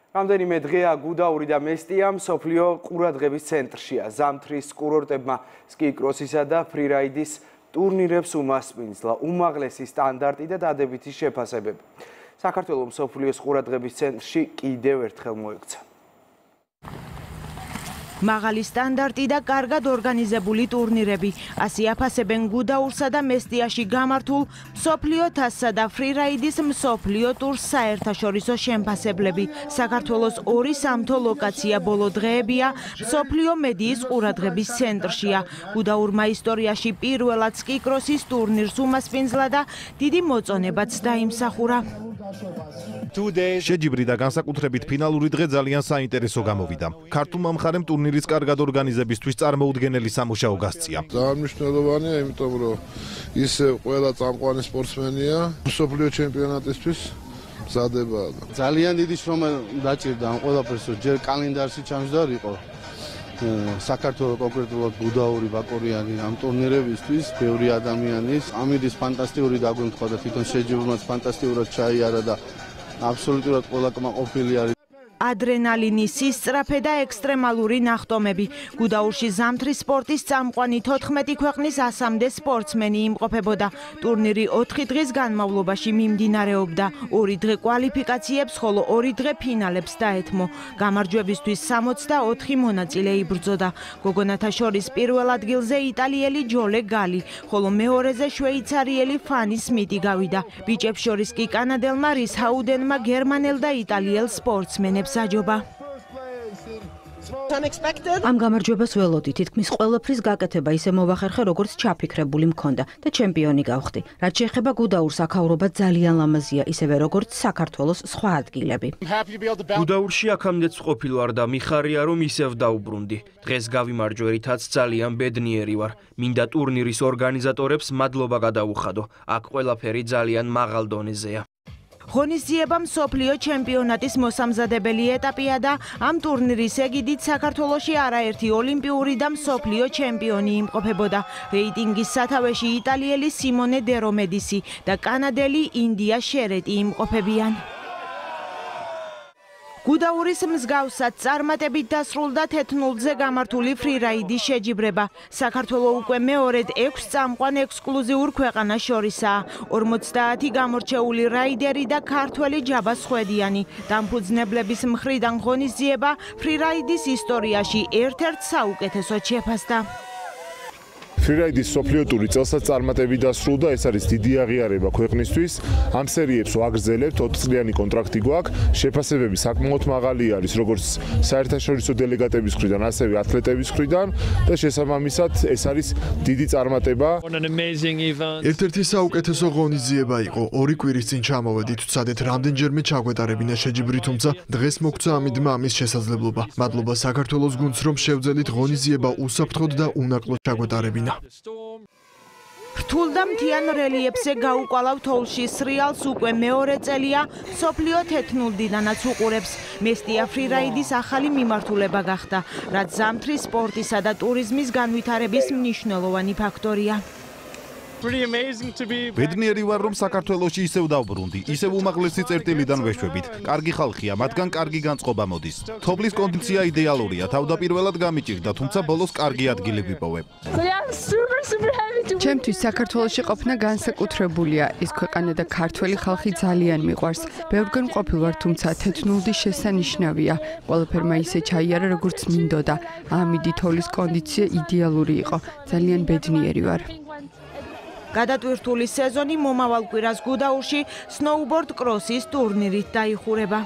რამდენიმე დღეა გუდაური და მესტია მსოფლიო ყურადღების ცენტრშია. ზამთრის კურორტებმა სკი-კროსისა და ფრირაიდის ტურნირებს უმასპინძლა უმაღლესი სტანდარტი და დადებითი შეფასებები. საქართველოს მსოფლიოს ყურადღების ცენტრში კიდევ ერთხელ მოექცა. მაღალი სტანდარტი და კარგად ორგანიზებული ტურნირები. ასე აფასებენ გუდაურსა და მესტიაში გამართულ მსოფლიო თასსა და ფრირაიდის მსოფლიო ტურს საერთაშორისო შემფასებლები. საქართველოს ორი სამთო ლოკაცია ბოლო დღეებია მსოფლიო მედიის ყურადღების ცენტრშია. გუდაურმა ისტორიაში პირველად სკი-კროსის ტურნირს უმასპინძლა და დიდი მოწონებაც დაიმსახურა. შეჯიბრი და განსაკუთრებით ფინალური დღე ძალიან საინტერესო გამოვიდა. ქართულმა მხარემ ტურნირის კარგად ორგანიზებისთვის წარმოუდგენელი სამუშაო გასწია. ძალიან მნიშვნელოვანია, იმიტომ რომ ის ყველა წამყვანი სპორტსმენია მსოფლიო ჩემპიონატისთვის მზადება. ძალიან დიდი შრომა დაჭირდა ამ ყველაფერს, რომ ჯერ კალენდარში ჩამჯდარიყო. საქართველოს კონკრეტულად გუდაური ბაკურიანი ამ ტურნირებისთვის ბევრი ადამიანის ამიდის ფანტასტიკური დაგვემთხვა და თვითონ შეჯიბრმაც ფანტასტიკურად ჩაიარა და აბსოლუტურად ყველა კმაყოფილი არის. ადრენალინი, სისწრაფე და ექსტრემალური ნახტომები. გუდაურში ზამთრის სპორტის წამყვანი 14 ქვეყნის 100-მდე სპორტსმენი იმყოფებოდა. ტურნირი 4 დღის განმავლობაში მიმდინარეობდა. 2 დღე კვალიფიკაციებს, ხოლო 2 დღე ფინალებს დაეთმო. გამარჯვებისთვის 64 მონაწილე იბრძოდა. გოგონათა შორის პირველ ადგილზე იტალიელი ჯოლე გალი, ხოლო მეორეზე შვეიცარიელი ფანი სმიტი გავიდა. ბიჭებს შორის კი კანადელმა რის ჰაუდენმა გერმანელ და იტალიელ სპორტსმენებს საჯობა. ამ გამარჯვებას ველოდი, თითქმის ყველაფრის გაკეთება ისე მოვახერხე, როგორც ჩაფიქრებული მქონდა და ჩემპიონი გავხდი. რაც შეეხება გუდაურს, აქაურობა ძალიან ლამაზია, ისევე როგორც საქართველოს სხვა ადგილები. გუდაურში აქამდეც ყოფილ ვარ და მიხარია, რომ ისევ დაუბრუნდი. დღეს გავიმარჯვე, რითაც ძალიან ბედნიერი ვარ. მინდა ტურნირის ორგანიზატორებს მადლობა გადაუხადო. აქ ყველაფერი ძალიან მაღალ დონეზეა. ღონისძიება მსოფლიო ჩემპიონატის მოსამზადებელი ეტაპია და ამ ტურნირის ეგიდით საქართველოში არაერთი ოლიმპიური და მსოფლიო ჩემპიონი იმყოფებოდა. რეიტინგის სათავეში იტალიელი სიმონე დე რომედისი და კანადელი ინდია შერეტი იმყოფებიან. გუდაურის მსგავსად წარმატებით დასრულდა 10-ზე გამართული ფრირაიდის შეჯიბრება. საქართველოს უკვე მეორედ 6 წამყვან ექსკლუზიურ ქვეყანას შორისაა. 50 გამორჩეული რაიდერი და ქართველი ჯაბა სხვედიანი. დამფუძნებლების მხრიდან ღონისძიება ფრირაიდის ისტორიაში ერთ-ერთ საუკეთესოდ შეფასდა. ფრირაიდის მსოფლიო ტური წელსაც წარმატებით დასრულდა, ეს არის დიდი აღიარება ქვეყნისთვის. ამ სერიებს ვაგრძელებთ, 4 წლიანი კონტრაქტი გვაქვს. შეფასებები საკმაოდ მაღალი არის, როგორც საერთაშორისო დელეგატების მხრიდან, ასევე ათლეტების მხრიდან და შესაბამისად ეს არის დიდი წარმატება. ერთ-ერთი საუკეთესო ღონისძიება იყო. 2 კვირის წინ ჩამოვედით, ვცადეთ რამდენჯერმე ჩაგვეტარებინა შეჯიბრი, თუმცა დღეს მოგცა ამიდმა ამის შესაძლებლობა. მადლობა საქართველოს გუნდს, რომ შევძელით ღონისძიება უსაფრთხოდ და უნაკლოდ ჩაგვეტარებინა. რთულ და მთიან რელიეფზე გაუკვალავ თოლში სრიალს უკვე მეორე წელია მსოფლიო 10-დანაც უყურებს. მესტია ფრირაიდის ახალი მიმართულება გახდა, რაც ზამთრის სპორტისა და ტურიზმის განვითარების მნიშვნელოვანი ფაქტორია. ბედნიერი ვარ, რომ საქართველოში ისევ დავბრუნდი, ისევ უმაღლესი წერტილიდან ვეშვებით. კარგი ხალხია, მათგან კარგი განწყობა მოდის. თოვლის კონდიცია იდეალურია, თავდაპირველად გამიჭირდა, თუმცა ბოლოს კარგი ადგილი ვიპოვებ. ჩემთვის საქართველოში ყოფნა განსაკუთრებულია. ის ქვეყანა და ქართველი ხალხი ძალიან მიყვარს. ბევრგან ყოფილ ვარ, თუმცა 10-დი შესანიშნავია. ყველაფერმა ისე ჩაიარა, როგორც მინდოდა. ამიდი თოვლის კონდიცია იდეალური იყო. ძალიან ბედნიერი ვარ. გადატვირთული სეზონი მომავალ კვირას გუდაურში სნოუბორდ კროსის ტურნირით დაიხურება.